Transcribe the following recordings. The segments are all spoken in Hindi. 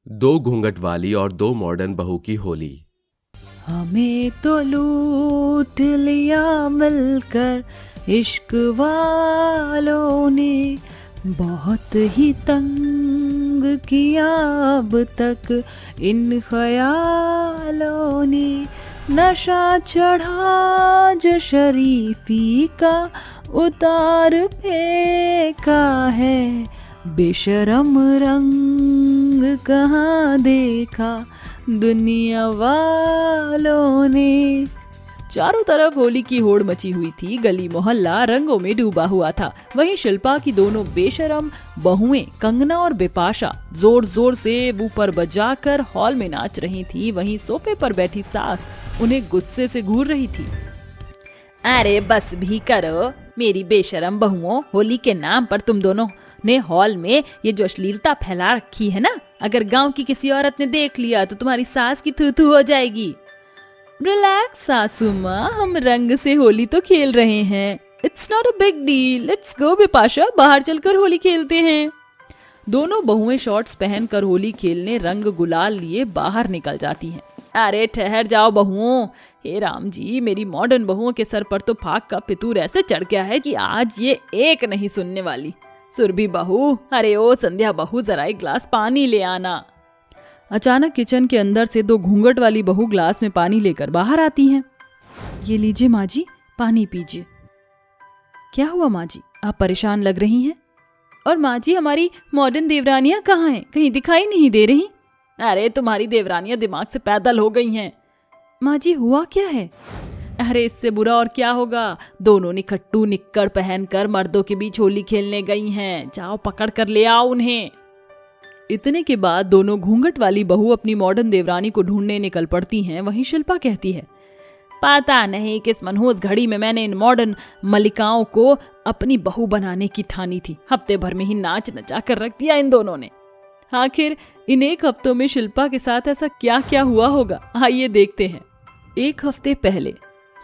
दो घूंघट वाली और दो मॉडर्न बहू की होली। हमें तो लूट लिया मिलकर इश्क वालों ने, बहुत ही तंग किया अब तक इन ख्यालों ने। नशा चढ़ा जो शरीफी का उतार फेंका है, बेशरम रंग कहाँ देखा दुनिया वालों ने। चारों तरफ होली की होड़ मची हुई थी। गली मोहल्ला रंगों में डूबा हुआ था। वहीं शिल्पा की दोनों बेशरम बहुएं कंगना और बिपाशा जोर जोर से ऊपर बजाकर हॉल में नाच रही थी। वहीं सोफे पर बैठी सास उन्हें गुस्से से घूर रही थी। अरे बस भी करो मेरी बेशरम बहुओं, होली के नाम पर तुम दोनों ने हॉल में ये जो अश्लीलता फैला रखी है ना, अगर गांव की किसी औरत ने देख लिया तो तुम्हारी सास की थू थू हो जाएगी। रिलैक्स सासू माँ, हम रंग से होली तो खेल रहे हैं। It's not a big deal, let's go Bipasha, बाहर चलकर होली खेलते हैं। दोनों बहुएं शॉर्ट्स पहनकर होली खेलने रंग गुलाल लिए बाहर निकल जाती हैं। अरे ठहर जाओ बहुओं, हे राम जी, मेरी मॉडर्न बहुओं के सर पर तो फाक का पितूर ऐसे चढ़ गया है कि आज ये एक नहीं सुनने वाली। सुरभि बहू, अरे ओ संध्या बहू, जरा एक ग्लास पानी ले आना। अचानक किचन के अंदर से दो घूंघट वाली बहू ग्लास में पानी लेकर बाहर आती हैं। ये लीजिए माँ जी, पानी पीजिए। क्या हुआ माँ जी, आप परेशान लग रही हैं? और माँ जी, हमारी मॉडर्न देवरानियां कहाँ हैं? कहीं दिखाई नहीं दे रही। अरे तुम्हारी देवरानियां दिमाग से पैदल हो गई हैं। माँ जी हुआ क्या है? अरे इससे बुरा और क्या होगा, दोनों निखट्टू निक्कर पहनकर मर्दों के बीच होली खेलने गई हैं। जाओ पकड़ कर ले आओ उन्हें। इतने के बाद दोनों घूंघट वाली बहू अपनी मॉडर्न देवरानी को ढूंढने निकल पड़ती हैं। वहीं शिल्पा कहती है, पता नहीं किस मनहूस घड़ी में मैंने इन मॉडर्न मलिकाओं को अपनी बहू बनाने की ठानी थी। हफ्ते भर में ही नाच नचा कर रख दिया इन दोनों ने। आखिर इन एक हफ्तों में शिल्पा के साथ ऐसा क्या क्या हुआ होगा, आइए देखते हैं। एक हफ्ते पहले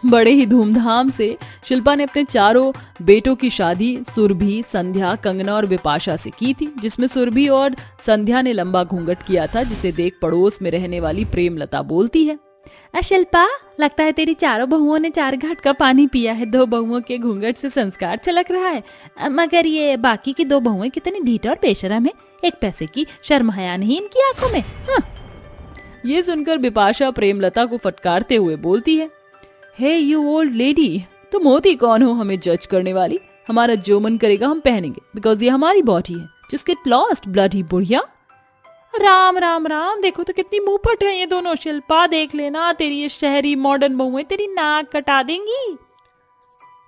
बड़े ही धूमधाम से शिल्पा ने अपने चारों बेटों की शादी सुरभि, संध्या, कंगना और बिपाशा से की थी, जिसमें सुरभि और संध्या ने लंबा घूंघट किया था, जिसे देख पड़ोस में रहने वाली प्रेमलता बोलती है, शिल्पा, लगता है तेरी चारों बहुओं ने 4 घाट का पानी पिया है। 2 बहुओं के घूंघट से संस्कार छलक रहा है, मगर ये बाकी की 2 बहुएं कितनी ढीठ और बेशरम है। एक पैसे की शर्म हया नहीं इनकी आंखों में। हाँ। ये सुनकर बिपाशा प्रेमलता को फटकारते हुए बोलती है, हे यू ओल्ड लेडी, तुम होती कौन हो हमें जज करने वाली? हमारा जो मन करेगा हम पहनेंगे, बिकॉज ये हमारी बॉडी है। जिसके लॉस्ट ब्लडी बुढ़िया। राम राम राम, देखो तो कितनी मुंहफट है ये दोनों। शिल्पा देख लेना, तेरी ये शहरी मॉडर्न बहुएं तेरी नाक कटा देंगी।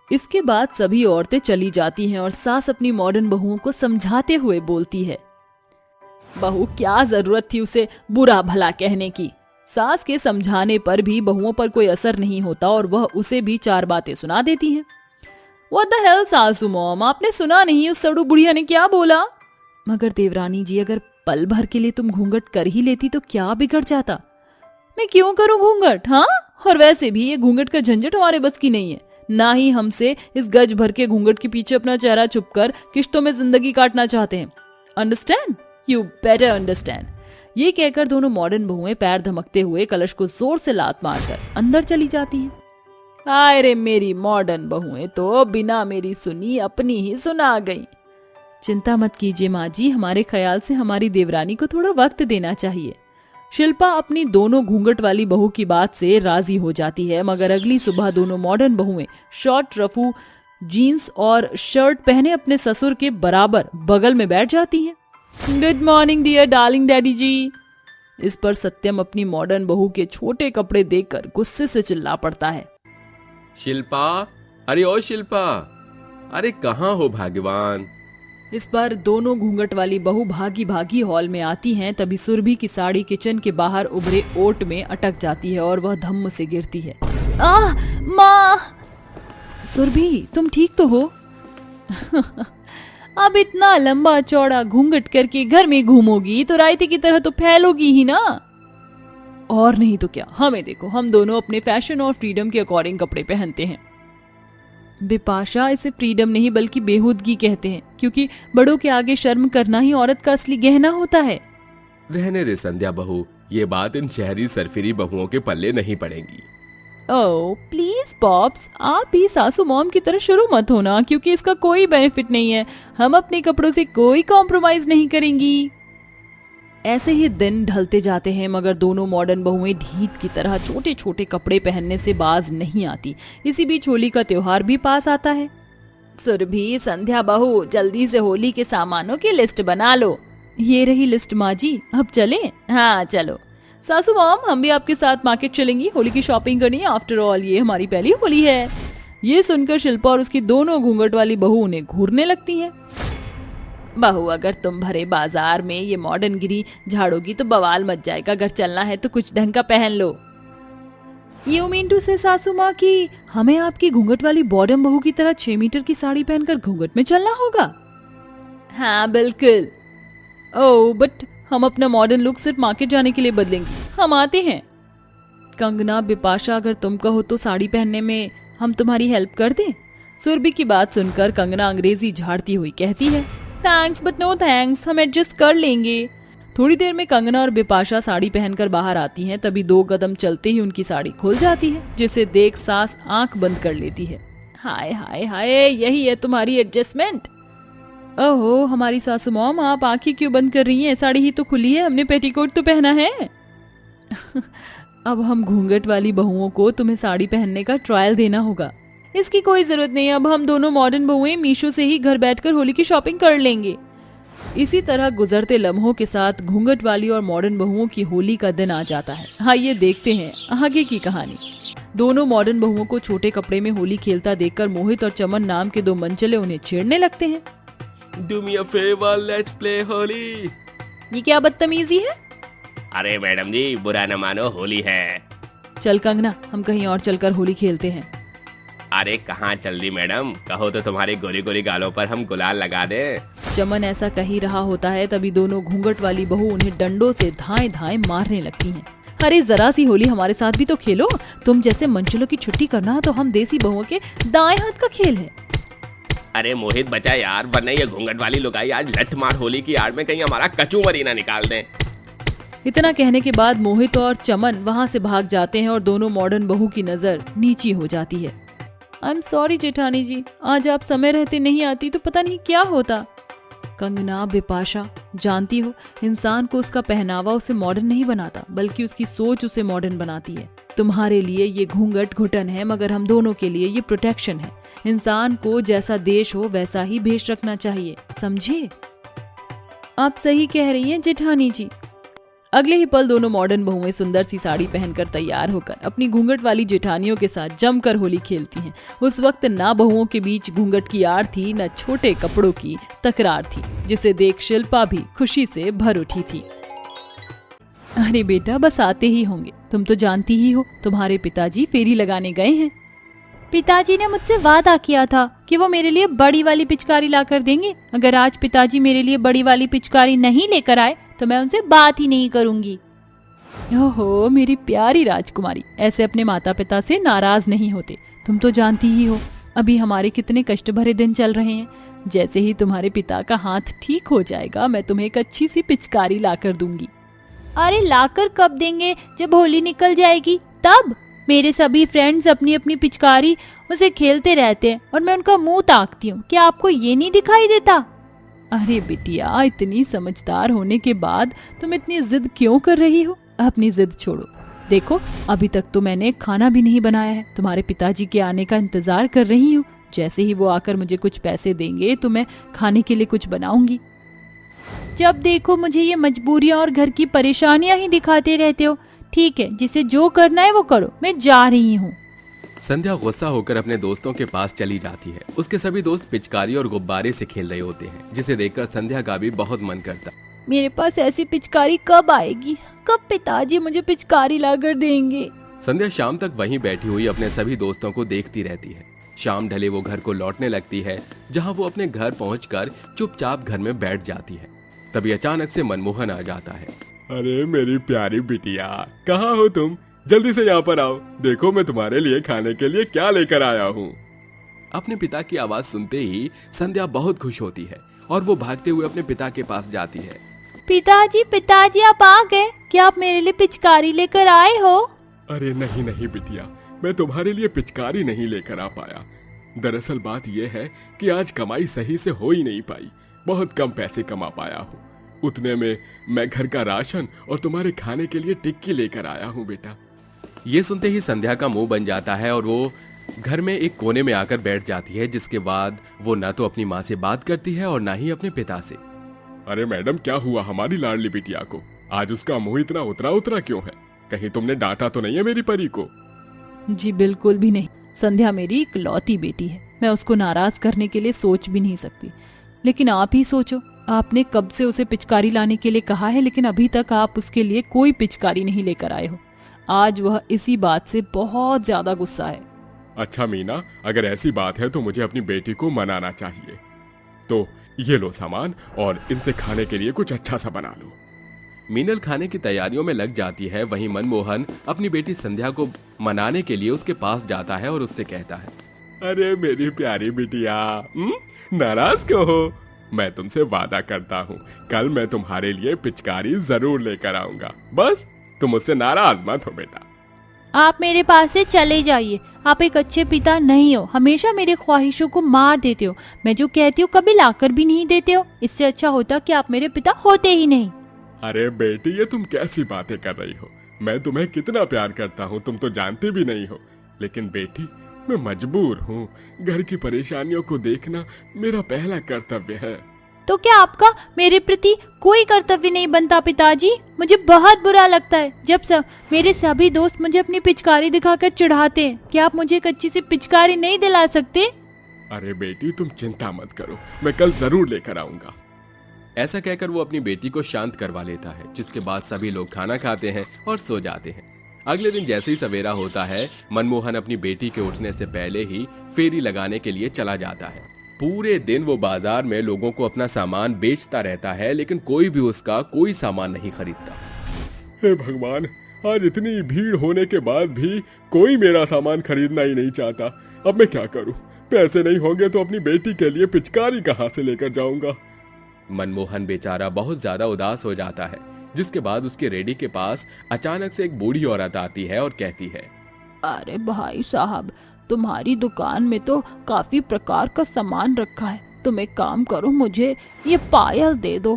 इसके बाद सभी औरतें चली जाती हैं और सास अपनी मॉडर्न बहुओं को समझाते हुए बोलती है, बहू क्या जरूरत थी उसे बुरा भला कहने की। सास के समझाने पर भी बहुओं पर कोई असर नहीं होता और वह उसे भी 4 बातें सुना देती हैं। What the hell सासू मॉम, आपने सुना नहीं उस सड़ू बुढ़िया ने क्या बोला? मगर देवरानी जी, अगर पल भर के लिए तुम घूंघट कर ही लेती तो क्या बिगड़ जाता? मैं क्यों करूं घूंघट? हाँ, और वैसे भी ये घूंघट का झंझट हमारे बस की नहीं है। ना ही हमसे इस गज भर के घूंघट के पीछे अपना चेहरा छुपकर किश्तों में जिंदगी काटना चाहते हैं। अंडरस्टैंड? You better understand. ये कहकर दोनों मॉडर्न बहुएं पैर धमकते हुए कलश को जोर से लात मारकर अंदर चली जाती हैं। हाय रे मेरी मॉडर्न बहुएं तो बिना मेरी सुनी अपनी ही सुना गई। चिंता मत कीजिए माँ जी, हमारे ख्याल से हमारी देवरानी को थोड़ा वक्त देना चाहिए। शिल्पा अपनी दोनों घूंघट वाली बहू की बात से राजी हो जाती है, मगर अगली सुबह दोनों मॉडर्न बहुएं शॉर्ट रफू जीन्स और शर्ट पहने अपने ससुर के बराबर बगल में बैठ जाती हैं। Good morning dear darling daddy ji. इस पर सत्यम अपनी मॉडर्न बहू के छोटे कपड़े देखकर गुस्से से चिल्ला पड़ता है, शिल्पा, अरे ओ शिल्पा, अरे कहाँ हो भगवान? इस पर दोनों घूंघट वाली बहू भागी भागी हॉल में आती हैं। तभी सुरभि की साड़ी किचन के बाहर उभरे ओट में अटक जाती है और वह धम्म से गिरती है। माँ! सुरभि, तुम ठीक तो हो? अब इतना लंबा चौड़ा घूंघट करके घर में घूमोगी तो रायते की तरह तो फैलोगी ही ना। और नहीं तो क्या, हमें देखो, हम दोनों अपने फैशन और फ्रीडम के अकॉर्डिंग कपड़े पहनते हैं। बिपाशा, इसे फ्रीडम नहीं बल्कि बेहूदगी कहते हैं, क्योंकि बड़ों के आगे शर्म करना ही औरत का असली गहना होता है। रहने दे संध्या बहू, ये बात इन शहरी सरफिरी बहुओं के पल्ले नहीं पड़ेगी। ओह प्लीज पॉप्स, आप भी सासू मॉम की तरह शुरू मत होना, क्योंकि इसका कोई बेनिफिट नहीं है। हम अपने कपड़ों से कोई कॉम्प्रोमाइज नहीं करेंगी। ऐसे ही दिन ढलते जाते हैं, मगर दोनों मॉडर्न बहुएं ढीठ की तरह छोटे छोटे कपड़े पहनने से बाज नहीं आती। इसी बीच होली का त्योहार भी पास आता है। सुरभि, संध्या बहू, जल्दी से होली के सामानों की लिस्ट बना लो। ये रही लिस्ट माँ जी, अब चलें? हाँ चलो। सासू मॉम, हम भी आपके साथ मार्केट चलेंगी, होली की शॉपिंग करनी है। आफ्टर ऑल ये हमारी पहली होली है। ये सुनकर शिल्पा और उसकी दोनों घूंघट वाली बहू उन्हें घूरने लगती हैं। बहू, अगर तुम भरे बाजार में ये मॉडर्न गिरी झाड़ोगी तो बवाल मच जाएगा। अगर चलना है तो कुछ ढंग का पहन लो। यू मीन टू से सासू माँ की हमें आपकी घूंघट वाली बॉडम बहू की तरह 6 मीटर की साड़ी पहनकर घूंघट में चलना होगा? हाँ बिल्कुल। ओह बट हम अपना मॉडर्न लुक सिर्फ मार्केट जाने के लिए बदलेंगे, हम आते हैं। कंगना, बिपाशा, अगर तुम कहो तो साड़ी पहनने में हम तुम्हारी हेल्प कर दें। सुरभि की बात सुनकर कंगना अंग्रेजी झाड़ती हुई कहती है, थैंक्स बट नो थैंक्स, हम एडजस्ट कर लेंगे। थोड़ी देर में कंगना और बिपाशा साड़ी पहनकर बाहर आती हैं। तभी 2 कदम चलते ही उनकी साड़ी खुल जाती है, जिसे देख सास आंख बंद कर लेती है। हाय हाय हाय, यही है तुम्हारी एडजस्टमेंट। ओहो हमारी सासू मॉम, आप आंखें क्यों बंद कर रही हैं? साड़ी ही तो खुली है, हमने पेटीकोट तो पहना है। अब हम घूंघट वाली बहुओं को तुम्हें साड़ी पहनने का ट्रायल देना होगा। इसकी कोई जरूरत नहीं, अब हम दोनों मॉडर्न बहुएं मीशो से ही घर बैठकर होली की शॉपिंग कर लेंगे। इसी तरह गुजरते लम्हों के साथ घूंघट वाली और मॉडर्न बहुओं की होली का दिन आ जाता है। हाँ, ये देखते हैं आगे की कहानी। दोनों मॉडर्न बहुओं को छोटे कपड़े में होली खेलता देखकर मोहित और चमन नाम के 2 मनचले उन्हें छेड़ने लगते हैं। Do me a favor, let's play Holi. ये क्या बदतमीजी है? अरे मैडम जी, बुरा न मानो, होली है। चल कंगना, हम कहीं और चलकर होली खेलते हैं। अरे कहाँ चल दी मैडम, कहो तो तुम्हारे गोरी गोरी गालों पर हम गुलाल लगा दे। चमन ऐसा कह ही रहा होता है, तभी दोनों घूंघट वाली बहू उन्हें डंडों से धाएं धाएं मारने लगती हैं। अरे जरा सी होली हमारे साथ भी तो खेलो। तुम जैसे मनचलों की छुट्टी करना तो हम देसी बहुओं के दाएं हाथ का खेल है। अरे मोहित बचा यार, वरना ये घूंघट वाली लुगाई आज लठ मार होली की आड़ में कहीं हमारा कचू मरीना निकाल दें। इतना कहने के बाद मोहित और चमन वहाँ से भाग जाते हैं और दोनों मॉडर्न बहू की नजर नीची हो जाती है। आई एम सॉरी जेठानी जी, आज आप समय रहते नहीं आती तो पता नहीं क्या होता। कंगना, बिपाशा, जानती हो इंसान को उसका पहनावा उसे मॉडर्न नहीं बनाता, बल्कि उसकी सोच उसे मॉडर्न बनाती है। तुम्हारे लिए ये घूंघट घुटन है, मगर हम दोनों के लिए ये प्रोटेक्शन है। इंसान को जैसा देश हो वैसा ही भेष रखना चाहिए, समझे? आप सही कह रही हैं जेठानी जी। अगले ही पल दोनों मॉडर्न बहुएं सुंदर सी साड़ी पहनकर तैयार होकर अपनी घूंघट वाली जेठानियों के साथ जमकर होली खेलती हैं। उस वक्त ना बहुओं के बीच घूंघट की आड़ थी, न छोटे कपड़ों की तकरार थी, जिसे देख शिल्पा भी खुशी से भर उठी थी। अरे बेटा, बस आते ही होंगे। तुम तो जानती ही हो तुम्हारे पिताजी फेरी लगाने गए हैं। पिताजी ने मुझसे वादा किया था कि वो मेरे लिए बड़ी वाली पिचकारी लाकर देंगे। अगर आज पिताजी मेरे लिए बड़ी वाली पिचकारी नहीं लेकर आए तो मैं उनसे बात ही नहीं करूंगी। ओहो मेरी प्यारी राजकुमारी, ऐसे अपने माता पिता से नाराज नहीं होते। तुम तो जानती ही हो अभी हमारे कितने कष्ट भरे दिन चल रहे हैं। जैसे ही तुम्हारे पिता का हाथ ठीक हो जाएगा, मैं तुम्हें एक अच्छी सी पिचकारी लाकर दूंगी। अरे लाकर कब देंगे? जब होली निकल जाएगी तब। मेरे सभी फ्रेंड्स अपनी अपनी पिचकारी उसे खेलते रहते हैं और मैं उनका मुंह ताकती हूँ। क्या आपको ये नहीं दिखाई देता? अरे बिटिया, इतनी समझदार होने के बाद तुम इतनी जिद क्यों कर रही हो? अपनी जिद छोड़ो। देखो अभी तक तो मैंने खाना भी नहीं बनाया है, तुम्हारे पिताजी के आने का इंतजार कर रही हूँ। जैसे ही वो आकर मुझे कुछ पैसे देंगे तो मैं खाने के लिए कुछ बनाऊंगी। जब देखो मुझे ये मजबूरियां और घर की परेशानियां ही दिखाते रहते हो। ठीक है, जिसे जो करना है वो करो, मैं जा रही हूँ। संध्या गुस्सा होकर अपने दोस्तों के पास चली जाती है। उसके सभी दोस्त पिचकारी और गुब्बारे से खेल रहे होते हैं, जिसे देखकर संध्या का भी बहुत मन करता। मेरे पास ऐसी पिचकारी कब आएगी? कब पिताजी मुझे पिचकारी लाकर देंगे? संध्या शाम तक वहीं बैठी हुई अपने सभी दोस्तों को देखती रहती है। शाम ढले वो घर को लौटने लगती है, जहाँ वो अपने घर पहुँचकर चुपचाप घर में बैठ जाती है। तभी अचानक से मनमोहन आ जाता है। अरे मेरी प्यारी बिटिया, कहाँ हो तुम? जल्दी से यहाँ पर आओ, देखो मैं तुम्हारे लिए खाने के लिए क्या लेकर आया हूँ। अपने पिता की आवाज सुनते ही संध्या बहुत खुश होती है और वो भागते हुए अपने पिता के पास जाती है। पिताजी आप आ गए। क्या आप मेरे लिए पिचकारी लेकर आए हो? अरे नहीं नहीं बिटिया, मैं तुम्हारे लिए पिचकारी नहीं लेकर आ पाया। दरअसल बात यह है कि आज कमाई सही से हो ही नहीं पाई, बहुत कम पैसे कमा पाया हूँ। उतने में मैं घर का राशन और तुम्हारे खाने के लिए टिक्की लेकर आया हूँ बेटा। ये सुनते ही संध्या का मुंह बन जाता है और वो घर में एक कोने में आकर बैठ जाती है, जिसके बाद वो ना तो अपनी माँ से बात करती है और ना ही अपने पिता से। अरे मैडम, क्या हुआ हमारी लाडली बिटिया को? आज उसका मुंह इतना उतरा उतरा क्यों है? कहीं तुमने डांटा तो नहीं है मेरी परी को? जी बिल्कुल भी नहीं। संध्या मेरी इकलौती बेटी है, मैं उसको नाराज करने के लिए सोच भी नहीं सकती। लेकिन आप ही सोचो, आपने कब से उसे पिचकारी लाने के लिए कहा है, लेकिन अभी तक आप उसके लिए कोई पिचकारी नहीं लेकर आए हो। आज वह इसी बात से बहुत ज्यादा गुस्सा है। अच्छा मीना, अगर ऐसी बात है तो मुझे अपनी बेटी को मनाना चाहिए। तो ये लो सामान और इनसे खाने के लिए कुछ अच्छा सा बना लो। मीनल खाने की तैयारियों में लग जाती है। वहीं मनमोहन अपनी बेटी संध्या को मनाने के लिए उसके पास जाता है और उससे कहता है, अरे मेरी प्यारी बिटिया, नाराज क्यों हो? मैं तुमसे वादा करता हूँ, कल मैं तुम्हारे लिए पिचकारी जरूर लेकर आऊंगा। बस तुम मुझसे नाराज मत हो बेटा। आप मेरे पास से चले जाइए। आप एक अच्छे पिता नहीं हो, हमेशा मेरे ख्वाहिशों को मार देते हो। मैं जो कहती हूँ कभी लाकर भी नहीं देते हो। इससे अच्छा होता कि आप मेरे पिता होते ही नहीं। अरे बेटी, ये तुम कैसी बातें कर रही हो? मैं तुम्हें कितना प्यार करता हूँ तुम तो जानती भी नहीं हो। लेकिन बेटी, मैं मजबूर हूँ। घर की परेशानियों को देखना मेरा पहला कर्तव्य है। तो क्या आपका मेरे प्रति कोई कर्तव्य नहीं बनता पिताजी? मुझे बहुत बुरा लगता है जब मेरे सभी दोस्त मुझे अपनी पिचकारी दिखाकर चिढ़ाते हैं। क्या आप मुझे एक अच्छी सी पिचकारी नहीं दिला सकते? अरे बेटी, तुम चिंता मत करो, मैं कल जरूर लेकर आऊंगा। ऐसा कहकर वो अपनी बेटी को शांत करवा लेता है, जिसके बाद सभी लोग खाना खाते हैं और सो जाते हैं। अगले दिन जैसे ही सवेरा होता है, मनमोहन अपनी बेटी के उठने से पहले ही फेरी लगाने के लिए चला जाता है। पूरे दिन वो बाजार में लोगों को अपना सामान बेचता रहता है, लेकिन कोई भी उसका कोई सामान नहीं खरीदता। हे भगवान, आज इतनी भीड़ होने के बाद भी कोई मेरा सामान खरीदना ही नहीं चाहता। अब मैं क्या करूं? पैसे नहीं होंगे तो अपनी बेटी के लिए पिचकारी कहां से लेकर जाऊंगा? मनमोहन बेचारा बहुत ज्यादा उदास हो जाता है, जिसके बाद उसके रेडी के पास अचानक से एक बूढ़ी औरत आती है और कहती है, अरे भाई साहब, तुम्हारी दुकान में तो काफी प्रकार का सामान रखा है। तुम एक काम करो, मुझे ये पायल दे दो।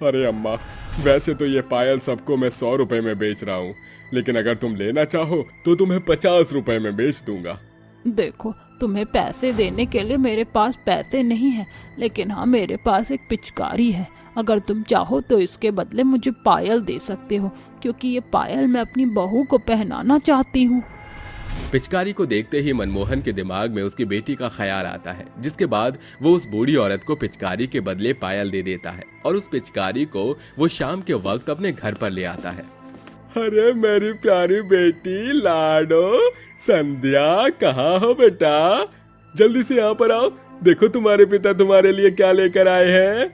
अरे अम्मा, वैसे तो ये पायल सबको मैं 100 रुपए में बेच रहा हूँ, लेकिन अगर तुम लेना चाहो तो तुम्हें 50 रुपए में बेच दूंगा। देखो, तुम्हें पैसे देने के लिए मेरे पास पैसे नहीं है, लेकिन हाँ, मेरे पास एक पिचकारी है। अगर तुम चाहो तो इसके बदले मुझे पायल दे सकते हो, क्योंकि ये पायल मैं अपनी बहू को पहनाना चाहती हूँ। पिचकारी को देखते ही मनमोहन के दिमाग में उसकी बेटी का ख्याल आता है, जिसके बाद वो उस बूढ़ी औरत को पिचकारी के बदले पायल दे देता है और उस पिचकारी को वो शाम के वक्त अपने घर पर ले आता है। अरे मेरी प्यारी बेटी लाडो, संध्या, कहाँ हो बेटा? जल्दी से यहाँ पर आओ, देखो तुम्हारे पिता तुम्हारे लिए क्या लेकर आए हैं।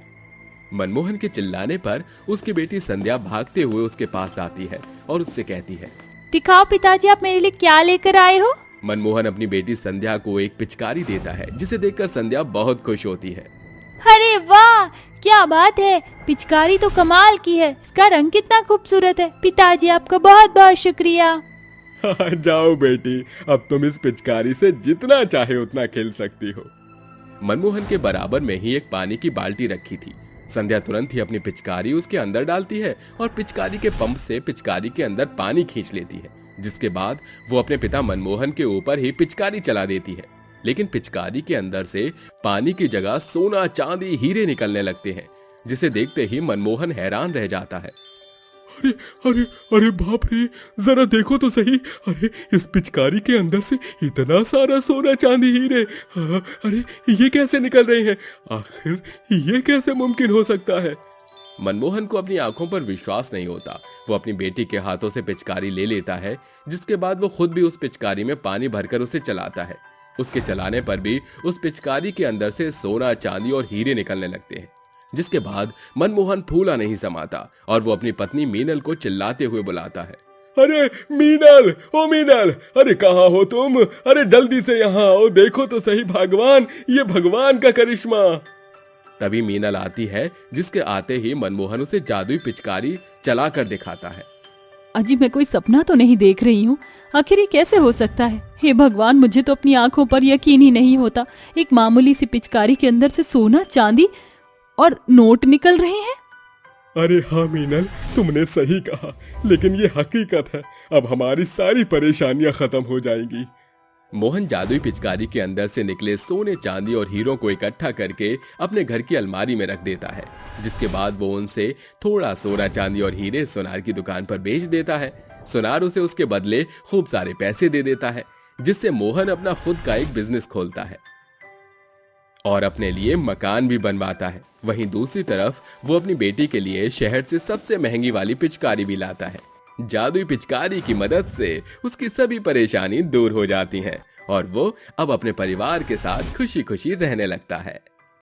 मनमोहन के चिल्लाने पर उसकी बेटी संध्या भागते हुए उसके पास आती है और उससे कहती है, दिखाओ पिताजी, आप मेरे लिए क्या लेकर आए हो। मनमोहन अपनी बेटी संध्या को एक पिचकारी देता है, जिसे देखकर संध्या बहुत खुश होती है। अरे वाह, क्या बात है, पिचकारी तो कमाल की है। इसका रंग कितना खूबसूरत है। पिताजी, आपका बहुत बहुत शुक्रिया। जाओ बेटी, अब तुम इस पिचकारी से जितना चाहे उतना खेल सकती हो। मनमोहन के बराबर में ही एक पानी की बाल्टी रखी थी। संध्या तुरंत ही अपनी पिचकारी उसके अंदर डालती है और पिचकारी के पंप से पिचकारी के अंदर पानी खींच लेती है, जिसके बाद वो अपने पिता मनमोहन के ऊपर ही पिचकारी चला देती है। लेकिन पिचकारी के अंदर से पानी की जगह सोना, चांदी, हीरे निकलने लगते हैं, जिसे देखते ही मनमोहन हैरान रह जाता है। अरे अरे अरे बाप रे, जरा देखो तो सही। अरे इस पिचकारी के अंदर से इतना सारा सोना, चांदी, हीरे, अरे ये कैसे निकल रहे हैं? आखिर ये कैसे मुमकिन हो सकता है? मनमोहन को अपनी आंखों पर विश्वास नहीं होता। वो अपनी बेटी के हाथों से पिचकारी ले लेता है, जिसके बाद वो खुद भी उस पिचकारी में पानी भरकर उसे चलाता है। उसके चलाने पर भी उस पिचकारी के अंदर से सोना, चांदी और हीरे निकलने लगते हैं, जिसके बाद मनमोहन फूला नहीं समाता और वो अपनी पत्नी मीनल को चिल्लाते हुए बुलाता है। अरे मीनल, ओ मीनल, अरे कहाँ हो तुम? अरे जल्दी से यहाँ आओ, देखो तो सही भगवान, ये भगवान का करिश्मा। तभी मीनल आती है, जिसके आते ही मनमोहन उसे जादुई पिचकारी चला कर दिखाता है। अजी मैं कोई सपना तो नहीं देख रही हूँ, आखिर ये कैसे हो सकता है? हे भगवान, मुझे तो अपनी आंखों पर यकीन ही नहीं होता। एक मामूली सी पिचकारी के अंदर से सोना, चांदी और नोट निकल रहे हैं। अरे हाँ मीनल, तुमने सही कहा, लेकिन ये हकीकत है। अब हमारी सारी परेशानियां खत्म हो जाएंगी। मोहन जादुई पिचकारी के अंदर से निकले सोने, चांदी और हीरों को इकट्ठा करके अपने घर की अलमारी में रख देता है, जिसके बाद वो उनसे थोड़ा सोना, चांदी और हीरे सुनार की दुकान पर बेच देता है। सुनार उसे उसके बदले खूब सारे पैसे दे देता है, जिससे मोहन अपना खुद का एक बिजनेस खोलता है और अपने लिए मकान भी बनवाता है। वहीं दूसरी तरफ वो अपनी बेटी के लिए शहर से सबसे महंगी वाली पिचकारी भी लाता है। जादुई पिचकारी की मदद से उसकी सभी परेशानी दूर हो जाती हैं और वो अब अपने परिवार के साथ खुशी खुशी रहने लगता है।